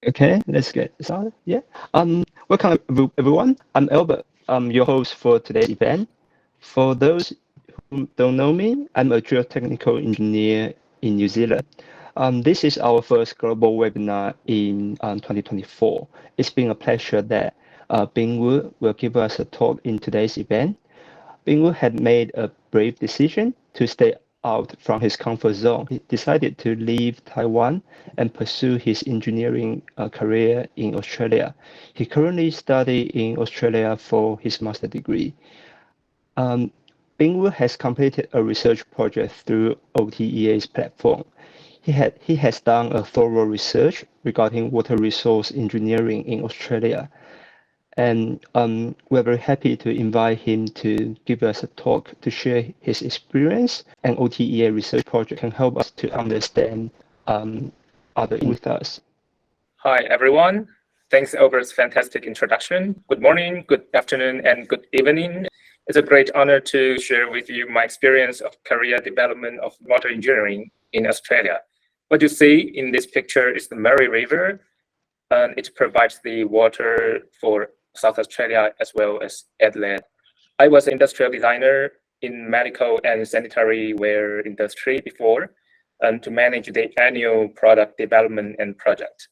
Okay, let's get started. Yeah. Welcome everyone. I'm Albert. I'm your host for today's event. For those who don't know me, I'm a geotechnical engineer in New Zealand. This is our first global webinar in 2024. It's been a pleasure that Bingwu will give us a talk in today's event. Bingwu had made a brave decision to stay out from his comfort zone. He decided to leave Taiwan and pursue his engineering career in Australia. He currently studies in Australia for his master's degree. Um, Bingwu has completed a research project through OTEA's platform. He has done a thorough research regarding water resource engineering in Australia. And we're very happy to invite him to give us a talk to share his experience. And OTEA research project can help us to understand other with us. Hi, everyone. Thanks, Albert's fantastic introduction. Good morning, good afternoon, and good evening. It's a great honor to share with you my experience of career development of water engineering in Australia. What you see in this picture is the Murray River, and it provides the water for South Australia as well as Adelaide. I was an industrial designer in medical and sanitary ware industry before, and to manage the annual product development and project.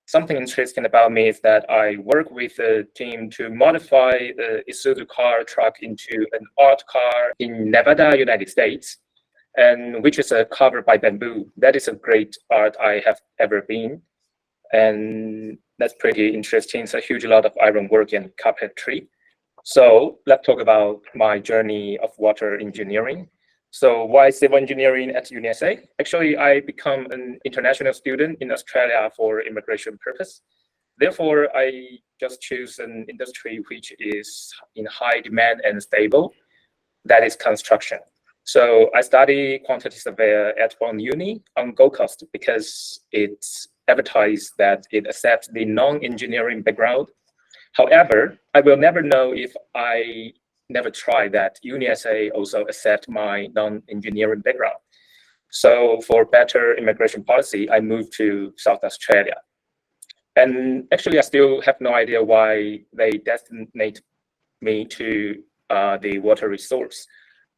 Something interesting about me is that I work with a team to modify the Isuzu car truck into an art car in Nevada, United States, and which is covered by bamboo. That is a great art I have ever been. And that's pretty interesting. It's a huge lot of iron work and carpentry. So let's talk about my journey of water engineering. So why civil engineering at UniSA? Actually, I become an international student in Australia for immigration purpose. Therefore, I just choose an industry which is in high demand and stable, that is construction. So I study quantity surveyor at Bond Uni on Gold Coast because it's advertised that it accepts the non-engineering background. However, I will never know if I never try that UniSA also accept my non-engineering background. So for better immigration policy, I moved to South Australia. And actually, I still have no idea why they designate me to the water resource,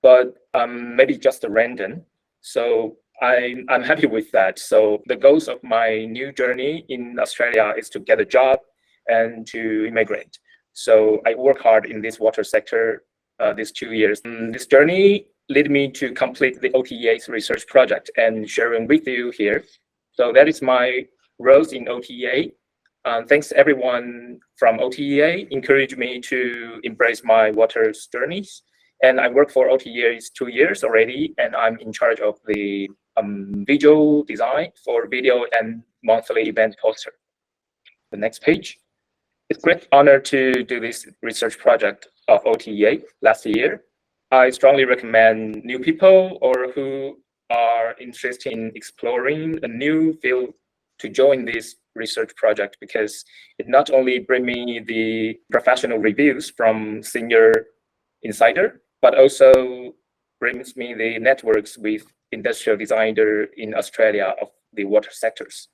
but maybe just a random. So I'm happy with that. So the goals of my new journey in Australia is to get a job and to immigrate. So I work hard in this water sector these 2 years. This journey led me to complete the OTEA's research project and sharing with you here. So that is my roles in OTEA. Thanks everyone from OTEA encouraged me to embrace my water journeys. And I work for OTEA 2 years already, and I'm in charge of the visual design for video and monthly event poster. The next page. It's a great honor to do this research project of OTEA last year. I strongly recommend new people or who are interested in exploring a new field to join this research project because it not only brings me the professional reviews from senior insider, but also brings me the networks with industrial designer in Australia of the water sectors.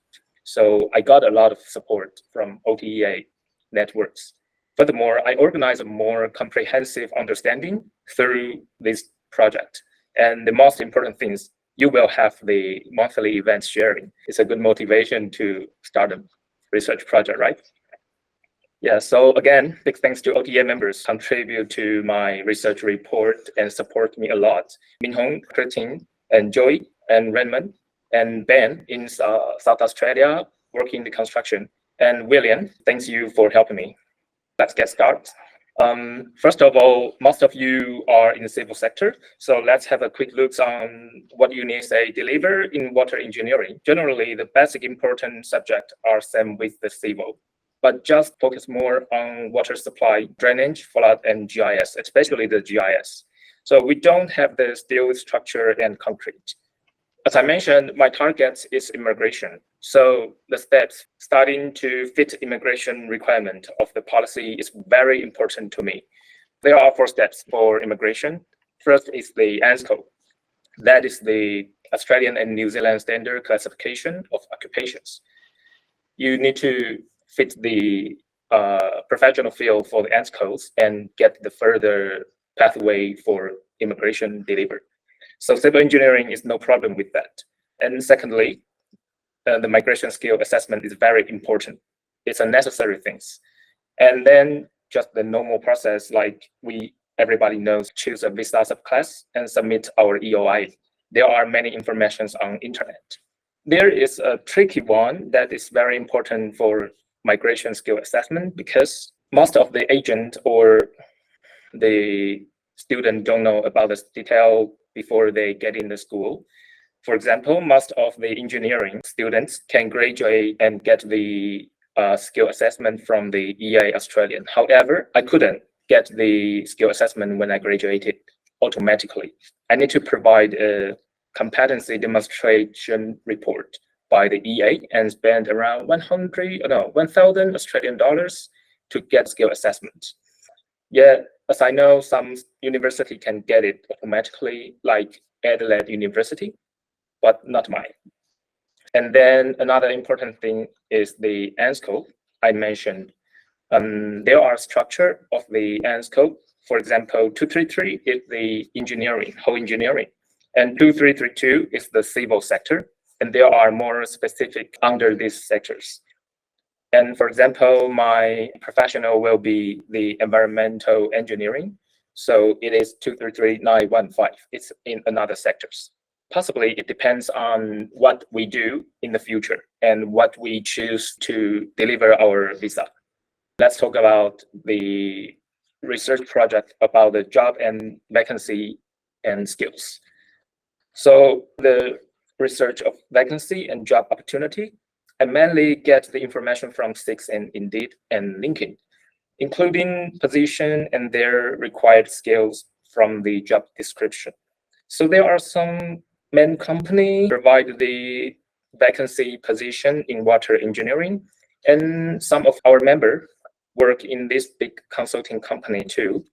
So I got a lot of support from OTEA networks. Furthermore, I organize a more comprehensive understanding through this project. And the most important thing is you will have the monthly events sharing. It's a good motivation to start a research project, right? Yeah, so again, big thanks to OTEA members contribute to my research report and support me a lot. Minhong, Christine, and Joy, and Raymond, and Ben in South Australia working in the construction. And William, thanks you for helping me. Let's get started. First of all, most of you are in the civil sector, so let's have a quick look on what UniSA deliver in water engineering. Generally, the basic important subjects are same with the civil, but just focus more on water supply, drainage, flood, and GIS, especially the GIS. So we don't have the steel structure and concrete. As I mentioned, my target is immigration. So the steps starting to fit immigration requirement of the policy is very important to me. There are 4 steps for immigration. First is the ANSCO. That is the Australian and New Zealand standard classification of occupations. you need to fit the professional field for the ENSCOs and get the further pathway for immigration delivered. So civil engineering is no problem with that. And secondly, the migration skill assessment is very important. It's a necessary thing. And then just the normal process, like everybody knows, choose a visa subclass and submit our EOI. There are many informations on internet. There is a tricky one that is very important for migration skill assessment because most of the agent or the student don't know about this detail before they get in the school. For example, most of the engineering students can graduate and get the skill assessment from the EA Australian. However, I couldn't get the skill assessment when I graduated automatically. I need to provide a competency demonstration report by the EA and spend around 1,000 Australian dollars to get skill assessment. Yeah, as I know, some university can get it automatically, like Adelaide University, but not mine. And then another important thing is the ENSCO I mentioned. There are structure of the ENSCO. For example, 233 is the engineering, whole engineering, and 2332 is the civil sector. And there are more specific under these sectors. And for example, my professional will be the environmental engineering. So it is 233915. It's in another sectors. Possibly it depends on what we do in the future and what we choose to deliver our visa. Let's talk about the research project about the job and vacancy and skills. So the research of vacancy and job opportunity, I mainly get the information from Six and Indeed and LinkedIn, including position and their required skills from the job description. So there are some main company provide the vacancy position in water engineering, and some of our members work in this big consulting company too.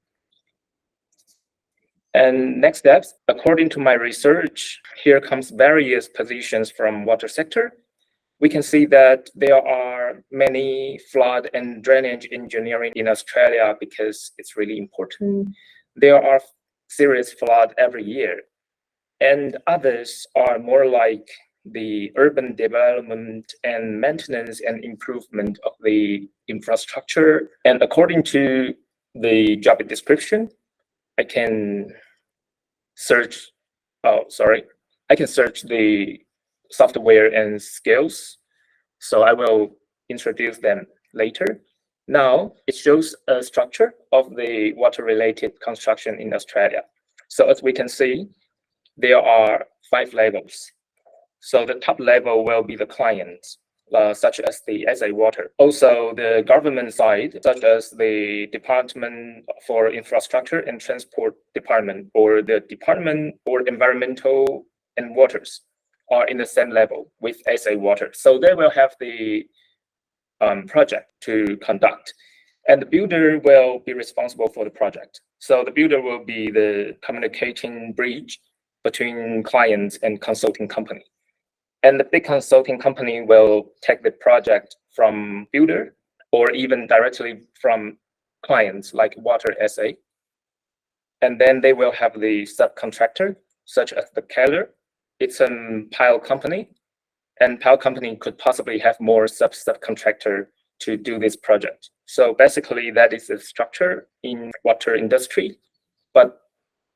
And next steps, according to my research, here comes various positions from water sector. We can see that there are many flood and drainage engineering in Australia because it's really important. There are serious flood every year. And others are more like the urban development and maintenance and improvement of the infrastructure. And according to the job description, I can search, I can search the software and skills. So I will introduce them later. Now it shows a structure of the water-related construction in Australia. So as we can see, there are 5 levels. So the top level will be the clients, such as the SA Water. Also the government side, such as the Department for Infrastructure and Transport Department, or the Department for Environmental and Waters, are in the same level with SA Water. So they will have the project to conduct, and the builder will be responsible for the project. So the builder will be the communicating bridge between clients and consulting company. And the big consulting company will take the project from builder or even directly from clients like Water SA. And then they will have the subcontractor, such as the Keller. It's a pile company, and pile company could possibly have more subcontractor to do this project. So basically that is the structure in water industry, but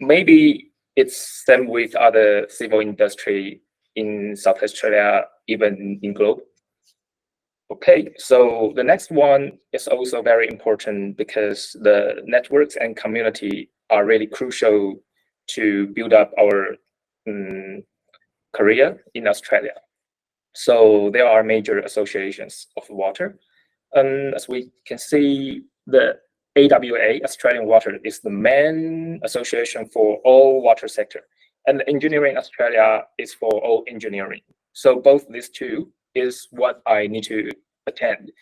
maybe it's same with other civil industry in South Australia, even in globe. Okay, so the next one is also very important because the networks and community are really crucial to build up our career in Australia. So there are major associations of water. As we can see, the AWA, Australian Water, is the main association for all water sector. And Engineering Australia is for all engineering. So both these two is what I need to attend.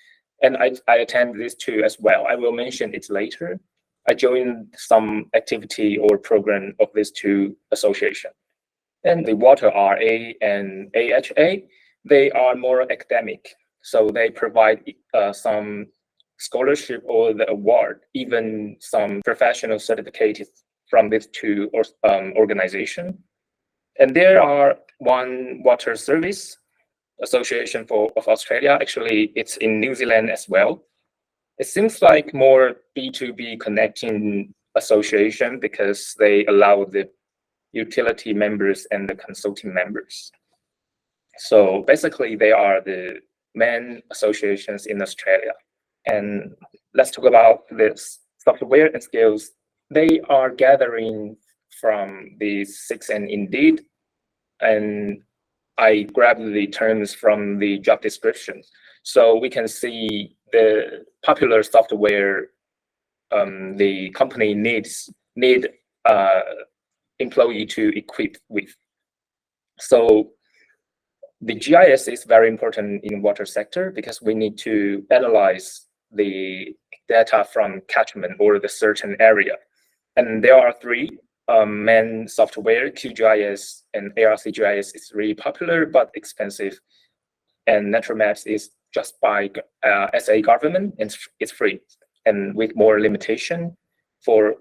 And I attend these two as well. I will mention it later. I joined some activity or program of these two associations. And the Water RA and AHA, they are more academic. So they provide some scholarship or the award, even some professional certificates from these two organizations. And there are one water service association of Australia. Actually, it's in New Zealand as well. It seems like more B2B connecting association because they allow the utility members and the consulting members. So basically, they are the main associations in Australia. And let's talk about this software and skills. They are gathering from the 6N Indeed, and I grabbed the terms from the job description. So we can see the popular software the company need employee to equip with. So the GIS is very important in water sector because we need to analyze the data from catchment or the certain area. And there are three main software. QGIS and ARCGIS is really popular but expensive. And Natural Maps is just by SA government and it's free and with more limitation for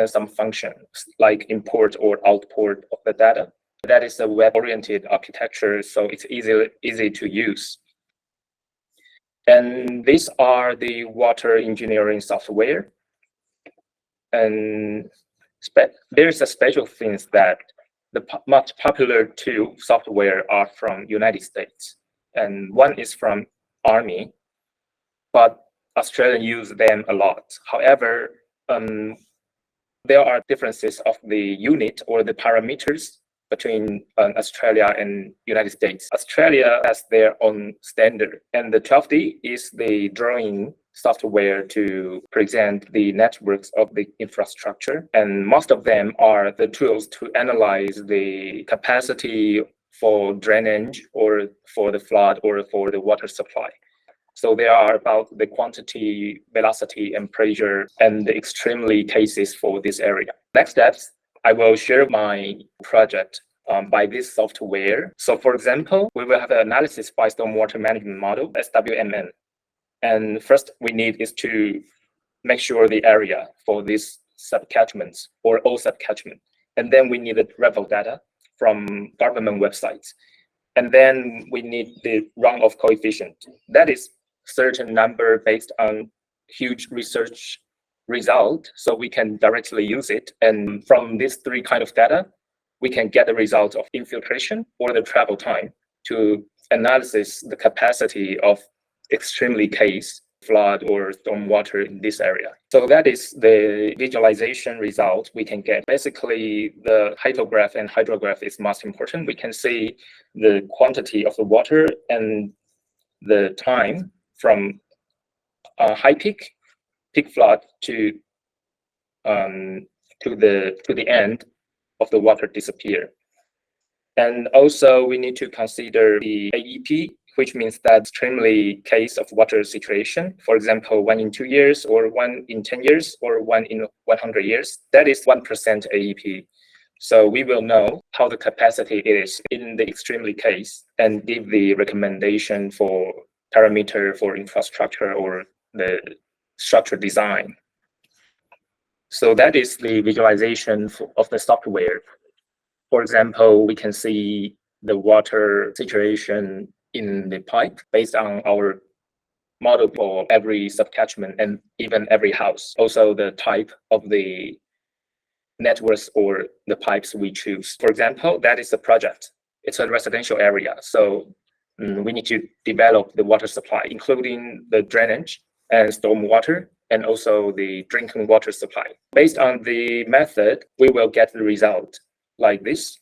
some functions like import or output of the data. That is a web-oriented architecture, so it's easy to use. And these are the water engineering software. And there's a special things that the most popular two software are from United States, and one is from Army, but Australians use them a lot. However, there are differences of the unit or the parameters between Australia and United States. Australia has their own standard, and the 12D is the drawing software to present the networks of the infrastructure. And most of them are the tools to analyze the capacity for drainage or for the flood or for the water supply. So they are about the quantity, velocity, and pressure, and the extremely cases for this area. Next steps, I will share my project by this software. So for example, we will have an analysis by stormwater management model, SWMN. And first we need is to make sure the area for these subcatchments or all subcatchment. And then we need the revel data from government websites. And then we need the runoff coefficient. That is certain number based on huge research result, so we can directly use it. And from these three kind of data, we can get the result of infiltration or the travel time to analyze the capacity of extremely case flood or stormwater in this area. So that is the visualization result we can get. Basically, the hydrograph and hydrograph is most important. We can see the quantity of the water and the time from high peak flood to the end of the water disappear. And also we need to consider the AEP, which means that extremely case of water situation. For example, 1 in 2 years or 1 in 10 years or 1 in 100 years. That is 1% AEP. So we will know how the capacity is in the extremely case and give the recommendation for parameter for infrastructure or the structure design. So that is the visualization of the software. For example, we can see the water situation in the pipe based on our model for every subcatchment and even every house. Also the type of the networks or the pipes we choose. For example, that is a project. It's a residential area. So we need to develop the water supply, including the drainage and stormwater, and also the drinking water supply. Based on the method, we will get the result like this.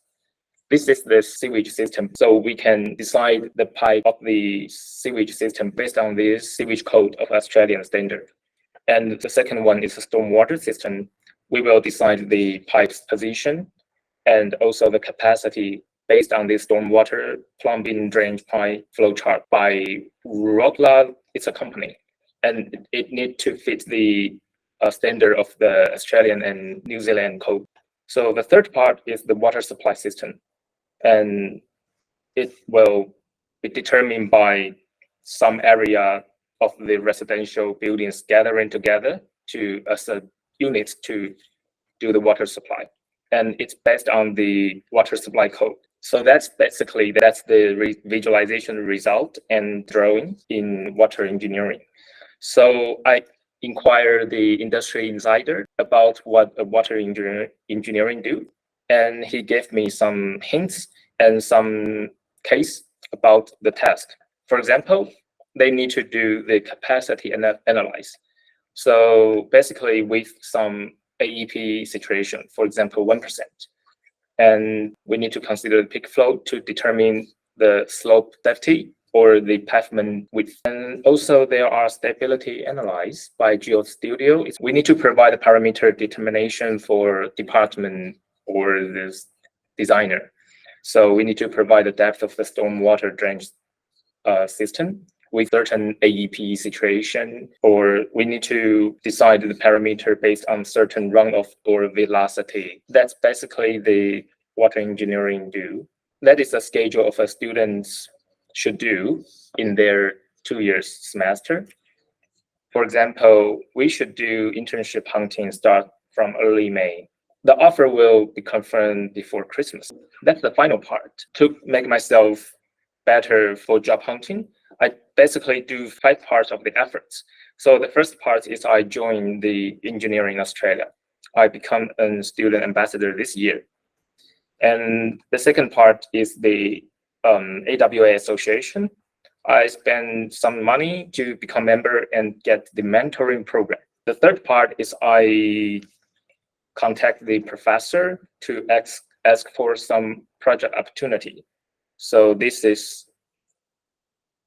This is the sewage system. So we can decide the pipe of the sewage system based on the sewage code of Australian standard. And the second one is the stormwater system. We will decide the pipe's position and also the capacity based on the stormwater plumbing drainage pipe flow chart by Rockla. It's a company, and it needs to fit the standard of the Australian and New Zealand code. So the third part is the water supply system, and it will be determined by some area of the residential buildings gathering together as a unit to do the water supply. And it's based on the water supply code. So that's the visualization result and drawing in water engineering. So I inquired the industry insider about what a water engineering do, and he gave me some hints and some case about the task. For example, they need to do the capacity analyze. So basically with some AEP situation, for example, 1%. And we need to consider the peak flow to determine the slope safety or the pavement width. And also there are stability analyzed by GeoStudio. We need to provide a parameter determination for department or the designer. So we need to provide the depth of the stormwater drainage system with certain AEP situation, or we need to decide the parameter based on certain runoff or velocity. That's basically the water engineering do. That is a schedule of a students should do in their 2 years semester. For example, we should do internship hunting start from early May. The offer will be confirmed before Christmas. That's the final part. To make myself better for job hunting, I basically do 5 parts of the efforts. So the first part is I joined the engineering in Australia. I become a student ambassador this year. And the second part is the AWA association. I spend some money to become member and get the mentoring program. The third part is I contact the professor to ask for some project opportunity. So this is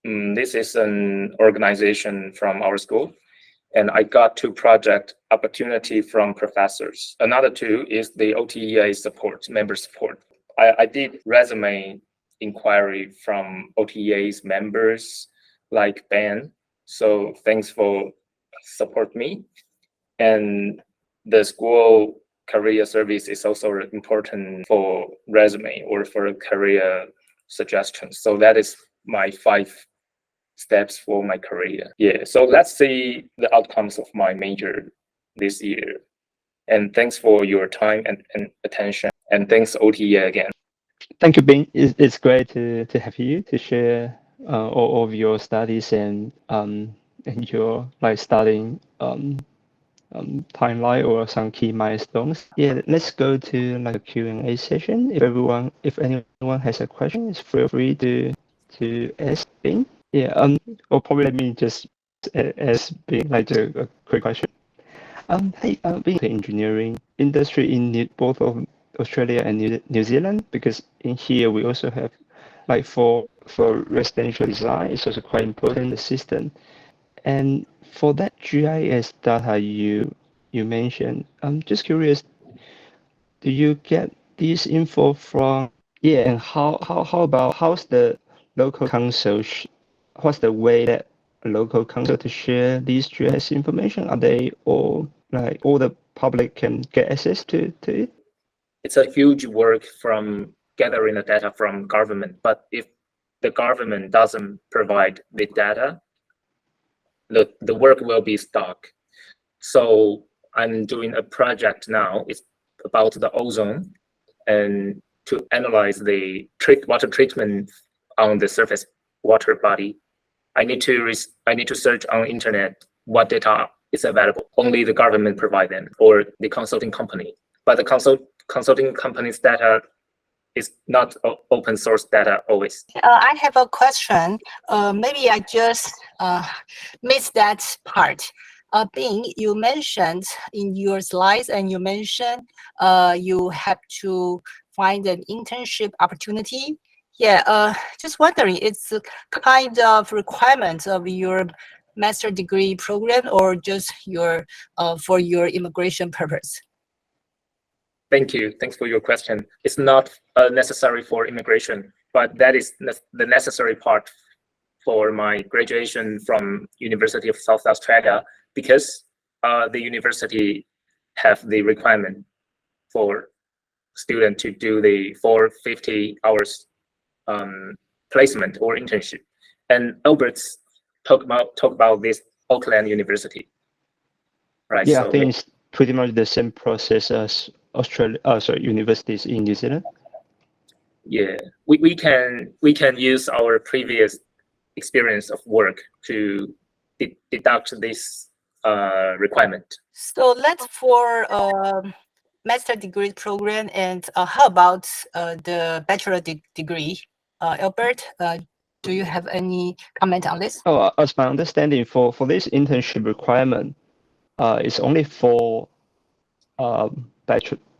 an organization from our school, and I got 2 project opportunity from professors. Another 2 is the OTEA support, member support. I did resume inquiry from OTEA's members like Ben. So thanks for support me. And the school career service is also important for resume or for career suggestions. So that is my 5 steps for my career. Yeah, so let's see the outcomes of my major this year. And thanks for your time and attention. And thanks OTEA again. Thank you, Bing. It's great to have you to share all of your studies and your like studying timeline or some key milestones. Yeah, let's go to like a Q&A session. If anyone has a question, feel free to ask Bing. Yeah, or probably let me just ask Bing like a quick question. Hey, being the engineering industry in both of Australia and New Zealand, because in here we also have like for residential design, it's also quite important the system. And for that GIS data you mentioned, I'm just curious, do you get this info from and how about how's the local council what's the way that a local council to share these GIS information? Are they all like all the public can get access to it? It's a huge work from gathering the data from government, but if the government doesn't provide the data, the work will be stuck. So I'm doing a project now. It's about the ozone and to analyze the water treatment on the surface water body. I need to search on internet what data is available. Only the government provide them or the consulting company. But the consulting company's data is not open source data always. I have a question. Maybe I just missed that part. Bing, you mentioned in your slides, and you mentioned you have to find an internship opportunity. Yeah, just wondering, it's a kind of requirement of your master degree program or just your for your immigration purpose? Thank you. Thanks for your question. It's not necessary for immigration, but that is the necessary part for my graduation from University of South Australia, because the university have the requirement for student to do the 450 hours placement or internship. And Albert's talk about this Auckland University, right? Yeah, So I think it's pretty much the same process as universities in New Zealand. yeah, we can use our previous experience of work to deduct this requirement. So that's for master degree program. And how about the bachelor degree? Albert, do you have any comment on this? Oh, as my understanding, for this internship requirement, it's only for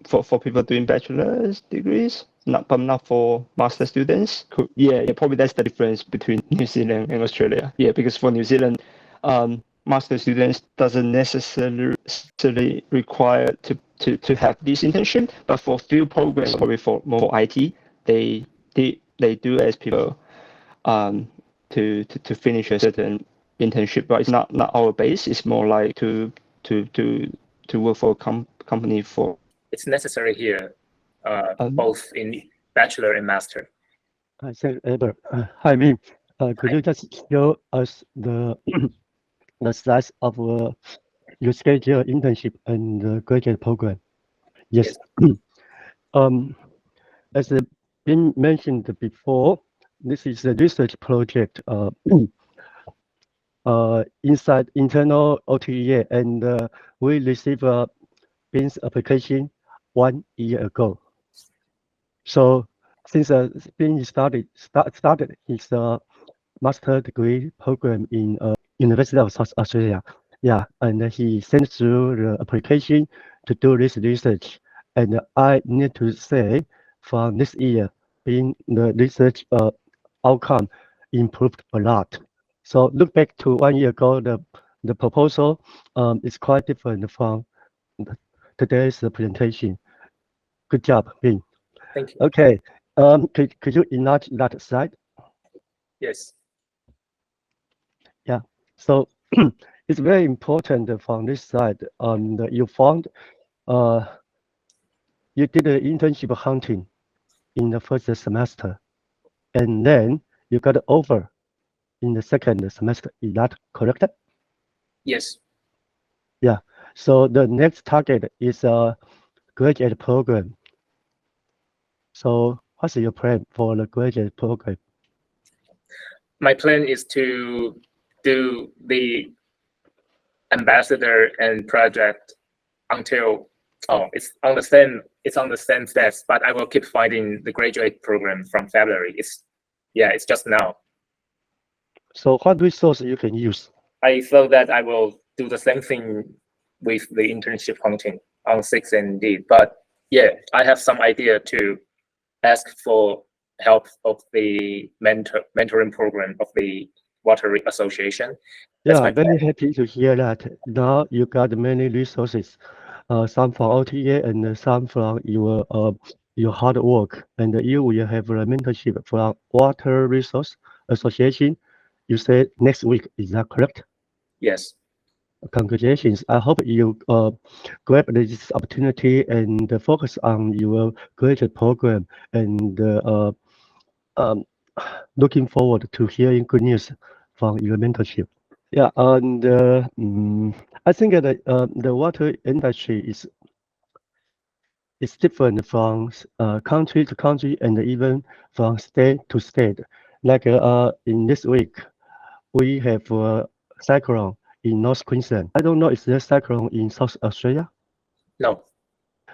for people doing bachelor's degrees, but not for master students. Yeah, probably that's the difference between New Zealand and Australia. Yeah, because for New Zealand, master students doesn't necessarily require to have this internship, but for few programs, probably for more IT, they do ask people to finish a certain internship, but it's not our base. It's more like to work for a company for. It's necessary here, both in bachelor and master. I said, Albert. Hi, Min. Could you just show us the the slides of your schedule internship and the graduate program? Yes. As been mentioned before, this is a research project inside internal OTEA, and we received a BIN's application 1 year ago. So since BIN started his master degree program in University of South Australia, yeah, and he sent through the application to do this research. And I need to say, from this year, being the research outcome improved a lot. So look back to 1 year ago, the proposal is quite different from today's presentation. Good job, Bin. Thank you. Okay, could you enlarge that slide? Yes. Yeah, so it's very important from this side. You found you did the internship hunting in the first semester, and then you got over in the second semester. Is that correct? Yes. Yeah. So the next target is a graduate program. So what's your plan for the graduate program? My plan is to do the ambassador and project until it's on the same steps, but I will keep finding the graduate program from February. It's just now. So what resource you can use? I thought that I will do the same thing with the internship hunting on 6 and Indeed, but yeah, I have some idea to ask for help of the mentoring program of the Water Association. That's Yeah, very happy to hear that. Now you got many resources, some from OTA and some from your hard work, and you will have a mentorship from Water Resource Association. You said next week, is that correct? Yes. Congratulations. I hope you grab this opportunity and focus on your graduate program, and looking forward to hearing good news from your mentorship. Yeah, and I think that the water industry is different from country to country and even from state to state. Like in this week, we have a cyclone in North Queensland. I don't know if there's cyclone in South Australia. No.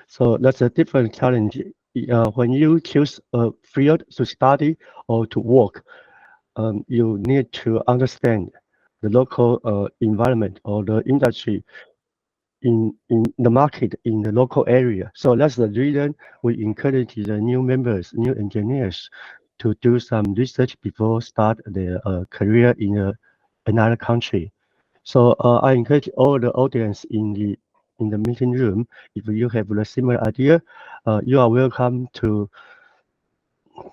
So that's a different challenge. When you choose a field to study or to work, you need to understand the local environment or the industry in the market in the local area. So that's the reason we encourage the new members, new engineers, to do some research before start their career in another country. So I encourage all the audience in the meeting room, if you have a similar idea, you are welcome to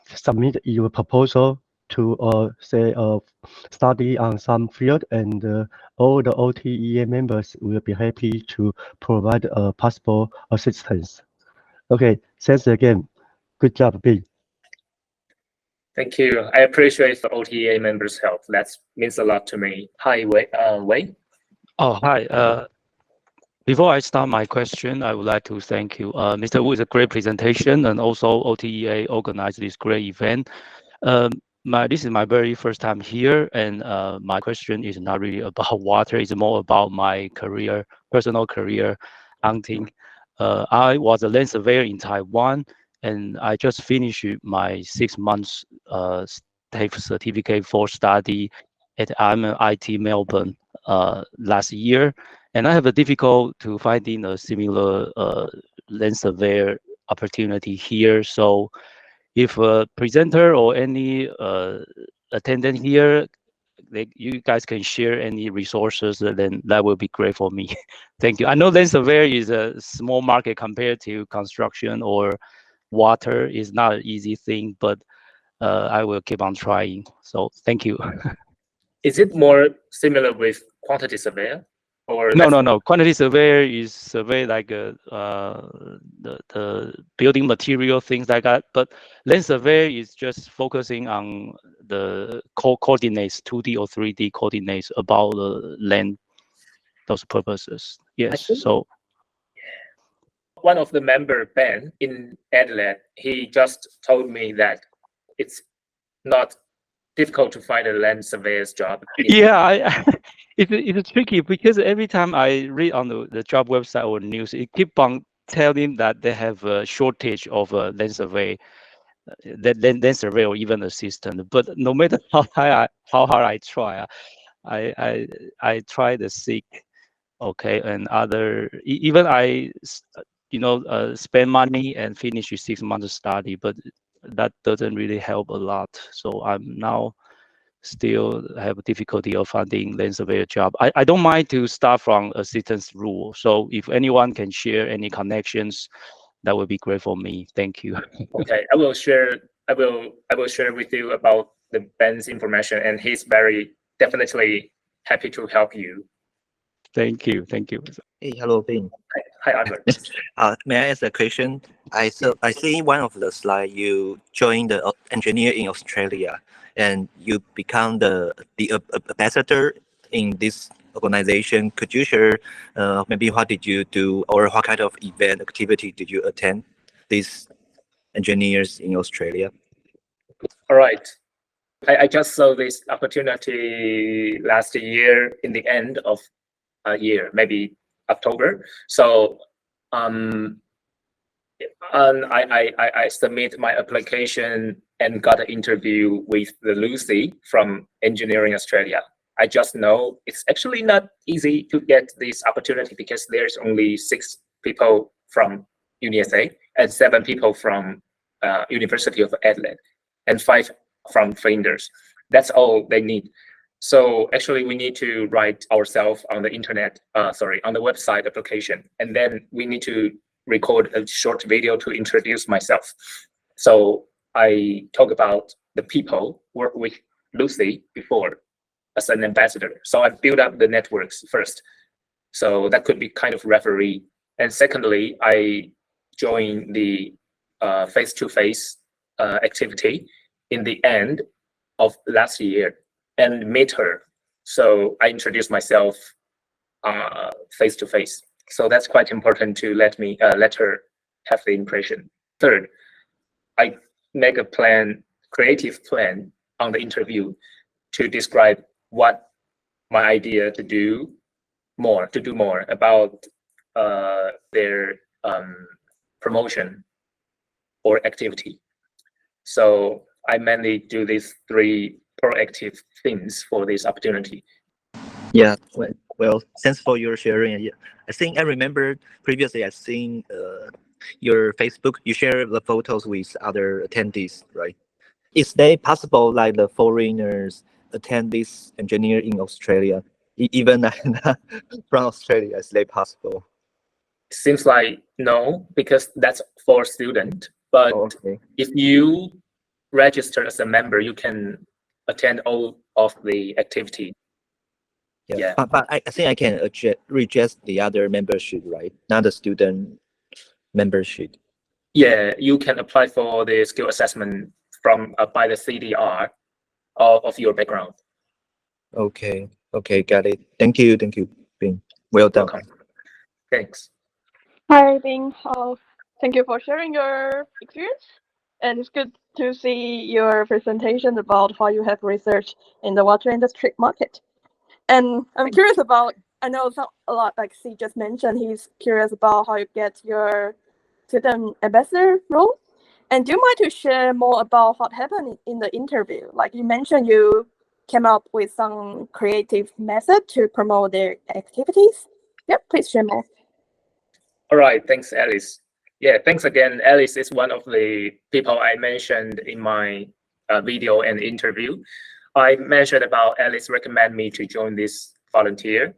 submit your proposal to say study on some field, and all the OTEA members will be happy to provide possible assistance. Okay, thanks again. Good job, Bill. Thank you. I appreciate the OTEA members' help. That means a lot to me. Hi, Wei. Oh, hi. Before I start my question, I would like to thank you. Mr. Wu is a great presentation, and also OTEA organized this great event. This is my very first time here, and my question is not really about water. It's more about my career, personal career hunting. I was a land surveyor in Taiwan, and I just finished my 6 months TAFE certificate for study at IMIT Melbourne last year. And I have a difficult to finding a similar land surveyor opportunity here. So if a presenter or any attendant here, you guys can share any resources, then that will be great for me. Thank you. I know land surveyor is a small market compared to construction or water is not an easy thing, but I will keep on trying. So thank you. Is it more similar with quantity surveyor? Or No. Quantity surveyor is survey like the building material, things like that. But land surveyor is just focusing on the coordinates, 2D or 3D coordinates about the land, those purposes. Yes. So one of the member, Ben, in Adelaide, he just told me that it's not difficult to find a land surveyor's job. Yeah, it's tricky because every time I read on the job website or news, it keep on telling that they have a shortage of a land survey, land survey or even assistant. But no matter how hard I try, I try to seek, okay, and other even spend money and finish 6 months of study, but that doesn't really help a lot. So I'm now still have difficulty of finding land surveyor job. I don't mind to start from assistant's rule. So if anyone can share any connections, that would be great for me. Thank you. Okay, I will share with you about the Ben's information, and he's very definitely happy to help you. Thank you. Hey, hello, Ben. Hi, Albert. May I ask a question? I see in one of the slide you joined the engineer in Australia, and you become the ambassador in this organization. Could you share maybe what did you do or what kind of event activity did you attend? These engineers in Australia. All right. I just saw this opportunity last year in the end of a year, maybe October. So I submit my application and got an interview with the Lucy from Engineering Australia. I just know it's actually not easy to get this opportunity because there's only 6 people from UniSA and 7 people from University of Adelaide and 5 from Flinders. That's all they need. So actually we need to write ourselves on the internet, on the website application, and then we need to record a short video to introduce myself. So I talk about the people work with Lucy before as an ambassador. So I build up the networks first. So that could be kind of referee. And secondly, I join the face-to-face activity in the end of last year and meet her. So I introduced myself face-to-face. So that's quite important to let her have the impression. Third, I make a creative plan on the interview to describe what my idea to do more about their promotion or activity. So I mainly do these 3 proactive things for this opportunity. Yeah, well, thanks for your sharing. Yeah, I think I remember previously I've seen your Facebook. You share the photos with other attendees, right? Is that possible? Like the foreigners attend this engineer in Australia, even from Australia, is that possible? Seems like no, because that's for student. But Okay. if you register as a member, you can attend all of the activity. Yeah. But I think I can readjust the other membership, right? Not the student membership. Yeah, you can apply for the skill assessment from by the CDR of your background. Okay, okay, got it. Thank you, Bing. Well done. Welcome. Thanks. Hi, Bing. Thank you for sharing your experience. And it's good to see your presentation about how you have researched in the water industry market. And I'm curious about, I know a lot, like C just mentioned, he's curious about how you get your student ambassador role. And do you mind to share more about what happened in the interview? Like you mentioned, you came up with some creative method to promote their activities. Yep, please share more. All right, thanks, Alice. Yeah, thanks again. Alice is one of the people I mentioned in my video and interview. I mentioned about Alice recommend me to join this volunteer,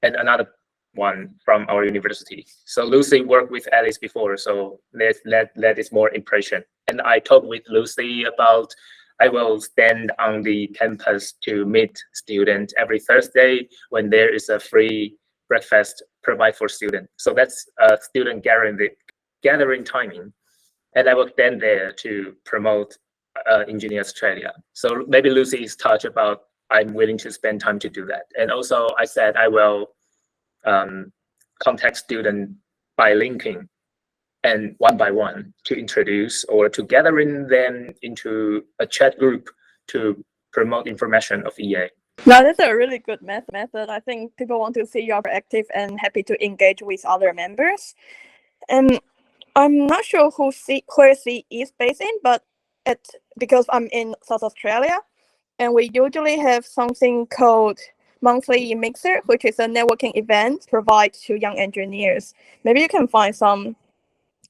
and another one from our university. So Lucy worked with Alice before, so that is more impression. And I talked with Lucy about I will stand on the campus to meet students every Thursday when there is a free breakfast provided for students. So that's a student gathering timing. And I will stand there to promote Engineer Australia. So maybe Lucy is touched about I'm willing to spend time to do that. And also I said I will contact students by linking and one by one to introduce or to gathering them into a chat group to promote information of EA. Now, that's a really good method. I think people want to see you are active and happy to engage with other members. And I'm not sure where C is based in, but because I'm in South Australia, and we usually have something called monthly mixer, which is a networking event provided to young engineers. Maybe you can find some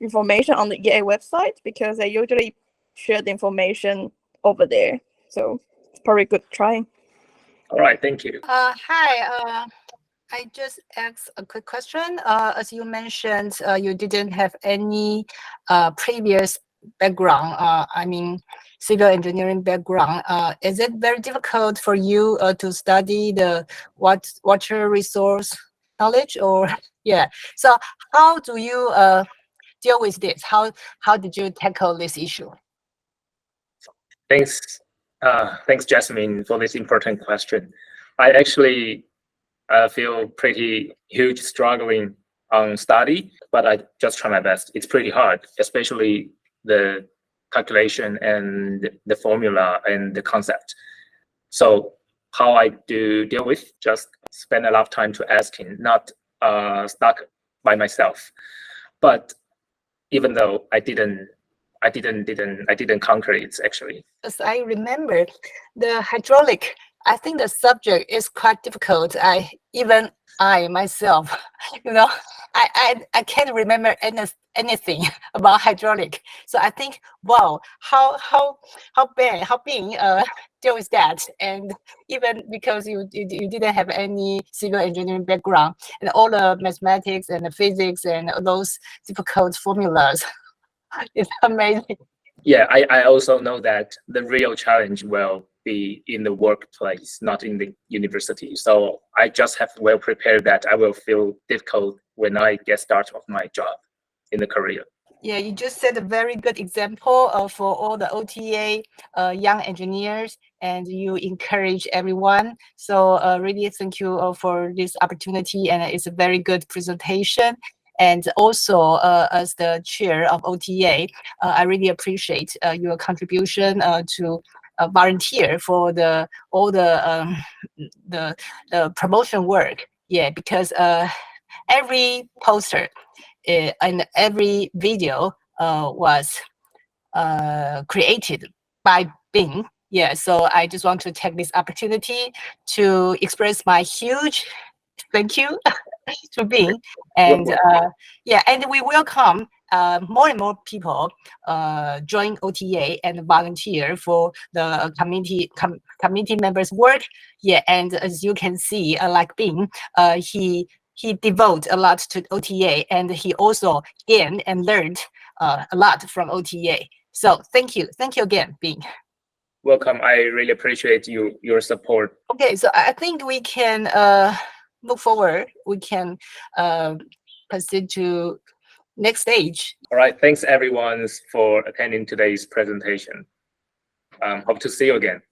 information on the EA website because they usually share the information over there. So it's probably good trying. All right, thank you. Hi. I just asked a quick question. As you mentioned, you didn't have any previous background. I mean, civil engineering background. Is it very difficult for you to study the water resource knowledge, or yeah? So how do you deal with this? How did you tackle this issue? Thanks, Jasmine, for this important question. I actually feel pretty huge struggling on study, but I just try my best. It's pretty hard, especially the calculation and the formula and the concept. So how I do deal with, just spend a lot of time to asking, not stuck by myself. But even though I didn't conquer it actually. As I remember, the hydraulic, I think the subject is quite difficult. I myself, I can't remember anything about hydraulic. So I think, wow, how Bing deal with that, and even because you didn't have any civil engineering background and all the mathematics and the physics and those difficult formulas, it's amazing. Yeah, I also know that the real challenge will be in the workplace, not in the university. So I just have well prepared that I will feel difficult when I get started of my job in the career. Yeah, you just set a very good example for all the OTEA young engineers, and you encourage everyone. So really thank you for this opportunity, and it's a very good presentation. And also, as the chair of OTEA, I really appreciate your contribution to volunteer for all the promotion work. Yeah, because every poster and every video was created by Bing. Yeah, so I just want to take this opportunity to express my huge thank you to Bing. And yeah, and we welcome more and more people join OTEA and volunteer for the community members' work. Yeah, and as you can see, like Bing, he devote a lot to OTEA, and he also gained and learned a lot from OTEA. So thank you again, Bing. Welcome. I really appreciate your support. Okay, so I think we can move forward. We can proceed to next stage. All right. Thanks everyone for attending today's presentation. Hope to see you again.